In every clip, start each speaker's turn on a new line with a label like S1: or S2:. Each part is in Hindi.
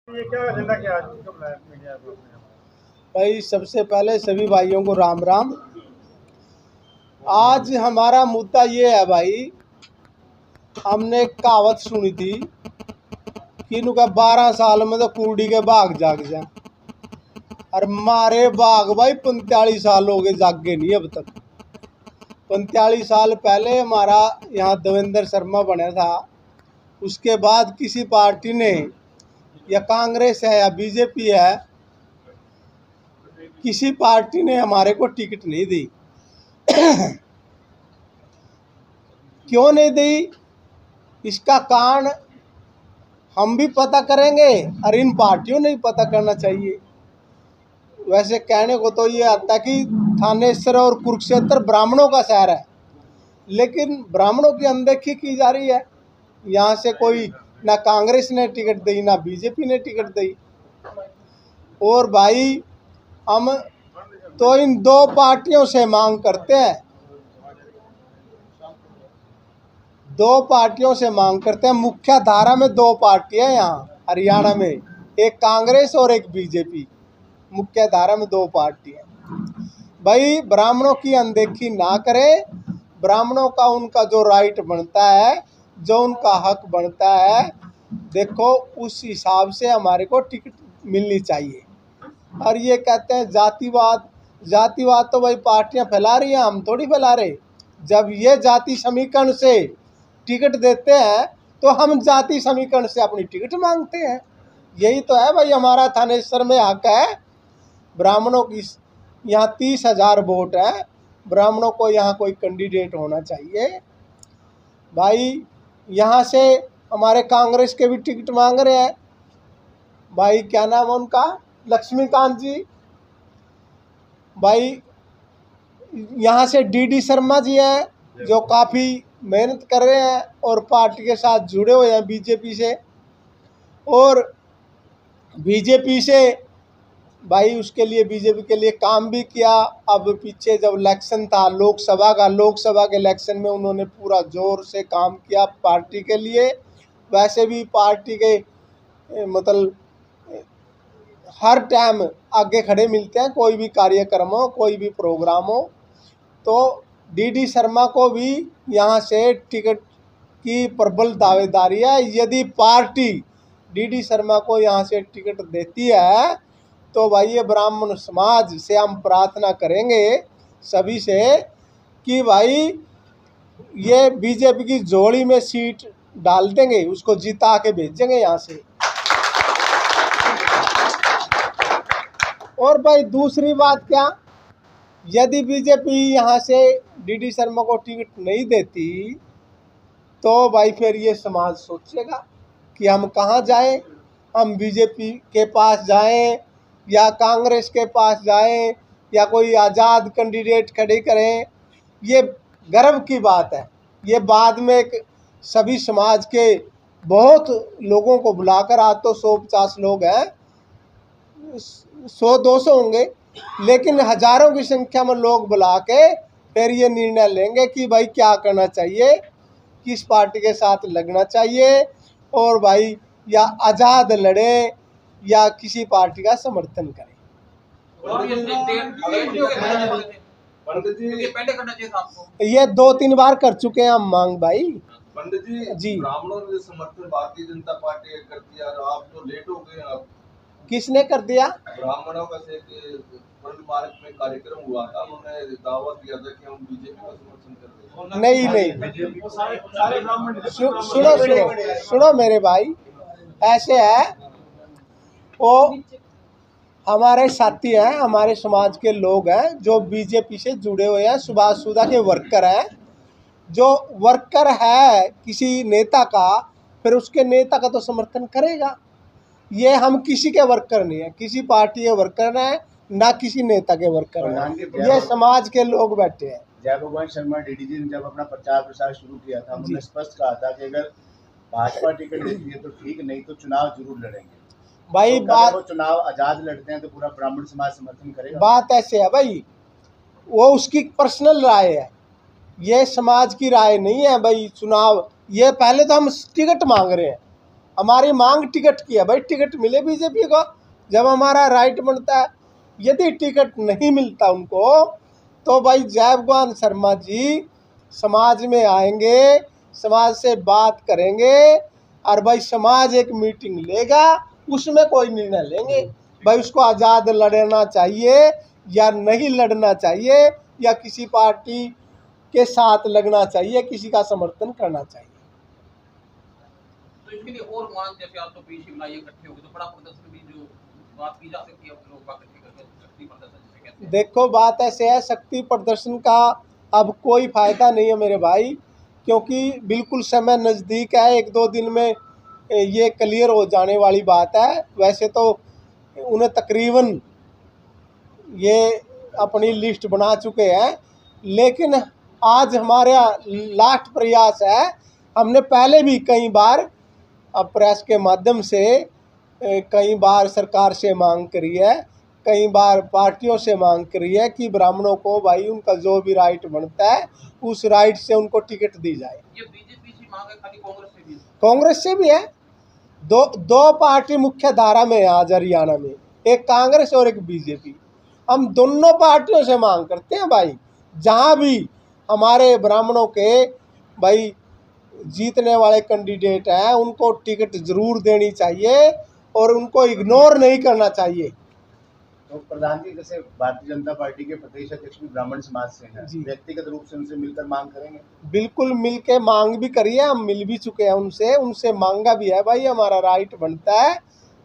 S1: ये क्या एजेंडा क्या आज क्यों बुलाया मीडिया को आपने?
S2: भाई सबसे पहले सभी भाइयों को राम राम। आज हमारा मुद्दा ये है भाई, हमने एक कहावत सुनी थी कि इनका 12 साल में तो कुर्डी के बाघ जाग जाए, और मारे बाघ भाई 45 साल हो गए जागे नहीं अब तक। 45 साल पहले हमारा यहाँ देवेंद्र शर्मा बना था, उसके बाद किसी पार्टी ने, या कांग्रेस है या बीजेपी है, किसी पार्टी ने हमारे को टिकट नहीं दी। क्यों नहीं दी, इसका कारण हम भी पता करेंगे और इन पार्टियों ने भी पता करना चाहिए। वैसे कहने को तो ये आता है कि थानेश्वर और कुरुक्षेत्र ब्राह्मणों का शहर है, लेकिन ब्राह्मणों की अनदेखी की जा रही है। यहाँ से कोई ना कांग्रेस ने टिकट दी ना बीजेपी ने टिकट दी। और भाई हम तो इन दो पार्टियों से मांग करते हैं, दो पार्टियों से मांग करते हैं। मुख्य धारा में दो पार्टियां यहाँ हरियाणा में, एक कांग्रेस और एक बीजेपी। मुख्य धारा में दो पार्टियां। भाई ब्राह्मणों की अनदेखी ना करें, ब्राह्मणों का उनका जो राइट बनता है, जो उनका हक बनता है, देखो उस हिसाब से हमारे को टिकट मिलनी चाहिए। और ये कहते हैं जातिवाद, जातिवाद तो भाई पार्टियां फैला रही हैं, हम थोड़ी फैला रहे। जब ये जाति समीकरण से टिकट देते हैं तो हम जाति समीकरण से अपनी टिकट मांगते हैं। यही तो है भाई, हमारा थानेश्वर में हक है। ब्राह्मणों की यहाँ 30,000 वोट है, ब्राह्मणों को यहाँ कोई कैंडिडेट होना चाहिए। भाई यहाँ से हमारे कांग्रेस के भी टिकट मांग रहे हैं। भाई क्या नाम है उनका, लक्ष्मीकांत जी। भाई यहाँ से डीडी शर्मा जी हैं जो काफ़ी मेहनत कर रहे हैं और पार्टी के साथ जुड़े हुए हैं बीजेपी से। और बीजेपी से भाई उसके लिए बीजेपी के लिए काम भी किया। अब पीछे जब इलेक्शन था लोकसभा का, लोकसभा के इलेक्शन में उन्होंने पूरा जोर से काम किया पार्टी के लिए। वैसे भी पार्टी के मतलब हर टाइम आगे खड़े मिलते हैं, कोई भी कार्यक्रम हो, कोई भी प्रोग्राम हो। तो डीडी शर्मा को भी यहाँ से टिकट की प्रबल दावेदारी है। यदि पार्टी डीडी शर्मा को यहाँ से टिकट देती है तो भाई ये ब्राह्मण समाज से हम प्रार्थना करेंगे सभी से कि भाई ये बीजेपी की झोली में सीट डाल देंगे, उसको जिता के भेजेंगे यहाँ से। और भाई दूसरी बात क्या, यदि बीजेपी यहाँ से डीडी शर्मा को टिकट नहीं देती तो भाई फिर ये समाज सोचेगा कि हम कहाँ जाएं, हम बीजेपी के पास जाएं या कांग्रेस के पास जाएं या कोई आज़ाद कैंडिडेट खड़े करें। ये गर्व की बात है। ये बाद में एक सभी समाज के बहुत लोगों को बुलाकर, आज तो 150 लोग हैं, 100-200 होंगे, लेकिन हजारों की संख्या में लोग बुला के फिर ये निर्णय लेंगे कि भाई क्या करना चाहिए, किस पार्टी के साथ लगना चाहिए, और भाई या आज़ाद लड़े या किसी पार्टी का समर्थन करें। ये 2-3 बार कर चुके हैं हम मांग भाई।
S3: पंडित
S2: जी,
S3: ब्राह्मणों ने समर्थन भारतीय जनता पार्टी ने कर दिया और आप तो लेट हो गए। आप
S2: किसने कर दिया?
S3: ब्राह्मणों का से वर्ल्ड मार्ग में कार्यक्रम हुआ था, उन्होंने दावा किया था कि हम बीजेपी का समर्थन कर रहे हैं।
S2: नहीं, सुनो मेरे भाई, ऐसे है, वो हमारे साथी हैं, हमारे समाज के लोग हैं जो बीजेपी से जुड़े हुए हैं, सुभाष सुधा के वर्कर हैं। जो वर्कर है किसी नेता का, फिर उसके नेता का तो समर्थन करेगा। ये हम किसी के वर्कर नहीं है, किसी पार्टी के वर्कर हैं, ना किसी नेता के वर्कर हैं, ये समाज के लोग बैठे हैं।
S4: जय भगवान शर्मा डीडी जी ने जब अपना प्रचार प्रसार शुरू किया था, उन्होंने स्पष्ट कहा था कि अगर भाजपा टिकट देती है तो ठीक, नहीं तो चुनाव जरूर लड़ेंगे।
S2: भाई
S4: तो
S2: बात,
S4: वो चुनाव आजाद लड़ते हैं तो पूरा ब्राह्मण समाज समर्थन करेगा।
S2: बात ऐसे है भाई, वो उसकी पर्सनल राय है, ये समाज की राय नहीं है भाई। चुनाव, ये पहले तो हम टिकट मांग रहे हैं, हमारी मांग टिकट की है भाई, टिकट मिले बीजेपी को, जब हमारा राइट बनता है। यदि टिकट नहीं मिलता उनको तो भाई जयभगवान शर्मा जी समाज में आएंगे, समाज से बात करेंगे और भाई समाज एक मीटिंग लेगा, उसमें कोई निर्णय लेंगे भाई उसको आज़ाद लड़ना चाहिए या नहीं लड़ना चाहिए, या किसी पार्टी के साथ लगना चाहिए, किसी का समर्थन करना चाहिए।
S5: तो इसके लिए और मांग, जैसे आप तो पीछे बुलाइए इकट्ठे होगी तो बड़ा प्रदर्शन भी जो बात की जा सकती है, लोग इकट्ठे करके शक्ति प्रदर्शन जिसे कहते हैं।
S2: देखो बात ऐसे है, शक्ति प्रदर्शन का अब कोई फायदा नहीं है मेरे भाई, क्योंकि बिल्कुल समय नज़दीक है, 1-2 दिन में ये क्लियर हो जाने वाली बात है। वैसे तो उन्हें तकरीबन ये अपनी लिस्ट बना चुके हैं, लेकिन आज हमारा लास्ट प्रयास है। हमने पहले भी कई बार प्रेस के माध्यम से कई बार सरकार से मांग करी है, कई बार पार्टियों से मांग करी है कि ब्राह्मणों को भाई उनका जो भी राइट बनता है उस राइट से उनको टिकट दी जाए।
S5: ये बीजेपी से मांग है, खाली कांग्रेस से भी है?
S2: कांग्रेस से भी है, दो पार्टी मुख्य धारा में है आज हरियाणा में, एक कांग्रेस और एक बीजेपी। हम दोनों पार्टियों से मांग करते हैं भाई, जहाँ भी हमारे ब्राह्मणों के भाई जीतने वाले कैंडिडेट हैं उनको टिकट ज़रूर देनी चाहिए और उनको इग्नोर नहीं करना चाहिए।
S4: तो प्रधान जी, जैसे भारतीय जनता पार्टी के प्रदेश अध्यक्ष भी ब्राह्मण समाज से हैं,
S2: जी।
S4: व्यक्तिगत रूप से उनसे मिलकर मांग करेंगे?
S2: बिल्कुल मिल के मांग भी करिए, हम मिल भी चुके हैं उनसे मांगा भी है भाई, हमारा राइट बनता है,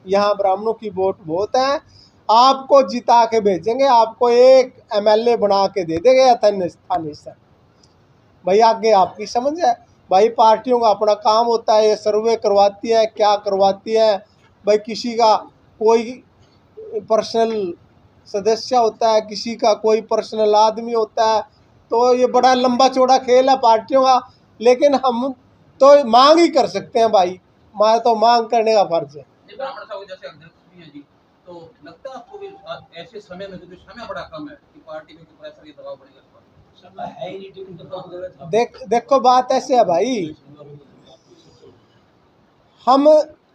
S2: यहाँ ब्राह्मणों की वोट बहुत है, आपको जिता के भेजेंगे, आपको एक MLA बना के दे देंगे स्थानीय स्तर भाई, आगे आपकी समझ है भाई। पार्टियों का अपना काम होता है, ये सर्वे करवाती है, क्या करवाती है भाई, किसी का कोई पर्सनल सदस्य होता है, किसी का कोई पर्सनल आदमी होता है, तो ये बड़ा लंबा चौड़ा खेल है पार्टियों का। लेकिन हम तो मांग ही कर सकते हैं भाई, हमारा तो मांग करने का फर्ज है।
S5: ये ब्राह्मण सभा जैसे अध्यक्ष भी हैं जी, तो लगता है आपको भी ऐसे समय में, क्योंकि समय बड़ा कम है, कि पार्टी में प्रेशर ये दबाव बढ़ेगा? समय है ही नहीं, टिकट तो
S2: देखो बात ऐसे है भाई, हम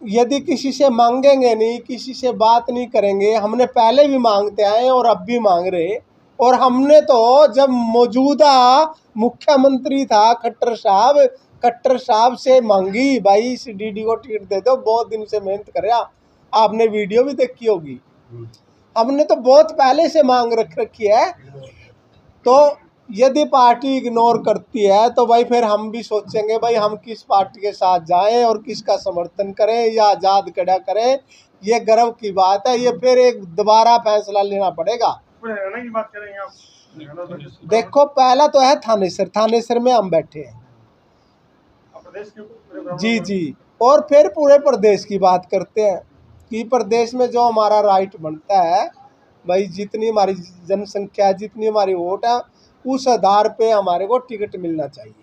S2: यदि किसी से मांगेंगे नहीं, किसी से बात नहीं करेंगे, हमने पहले भी मांगते आए और अब भी मांग रहे, और हमने तो जब मौजूदा मुख्यमंत्री था खट्टर साहब से मांगी भाई इस DD को टिकट दे दो, बहुत दिन से मेहनत कर रहा, आपने वीडियो भी देखी होगी, हमने तो बहुत पहले से मांग रखी है। तो यदि पार्टी इग्नोर करती है तो भाई फिर हम भी सोचेंगे भाई हम किस पार्टी के साथ जाएं और किसका समर्थन करें या आज़ाद खड़ा करें। ये गर्व की बात है, ये फिर एक दोबारा फैसला लेना पड़ेगा।
S1: हरियाणा की बात करेंगे आप? हरियाणा में
S2: देखो पहला तो है थानेसर में हम बैठे हैं
S1: प्रदेश के पूरे ब्राह्मण
S2: जी जी, और फिर पूरे प्रदेश की बात करते हैं कि प्रदेश में जो हमारा राइट बनता है भाई, जितनी हमारी जनसंख्या, जितनी हमारी वोट है, उस आधार पे हमारे को टिकट मिलना चाहिए।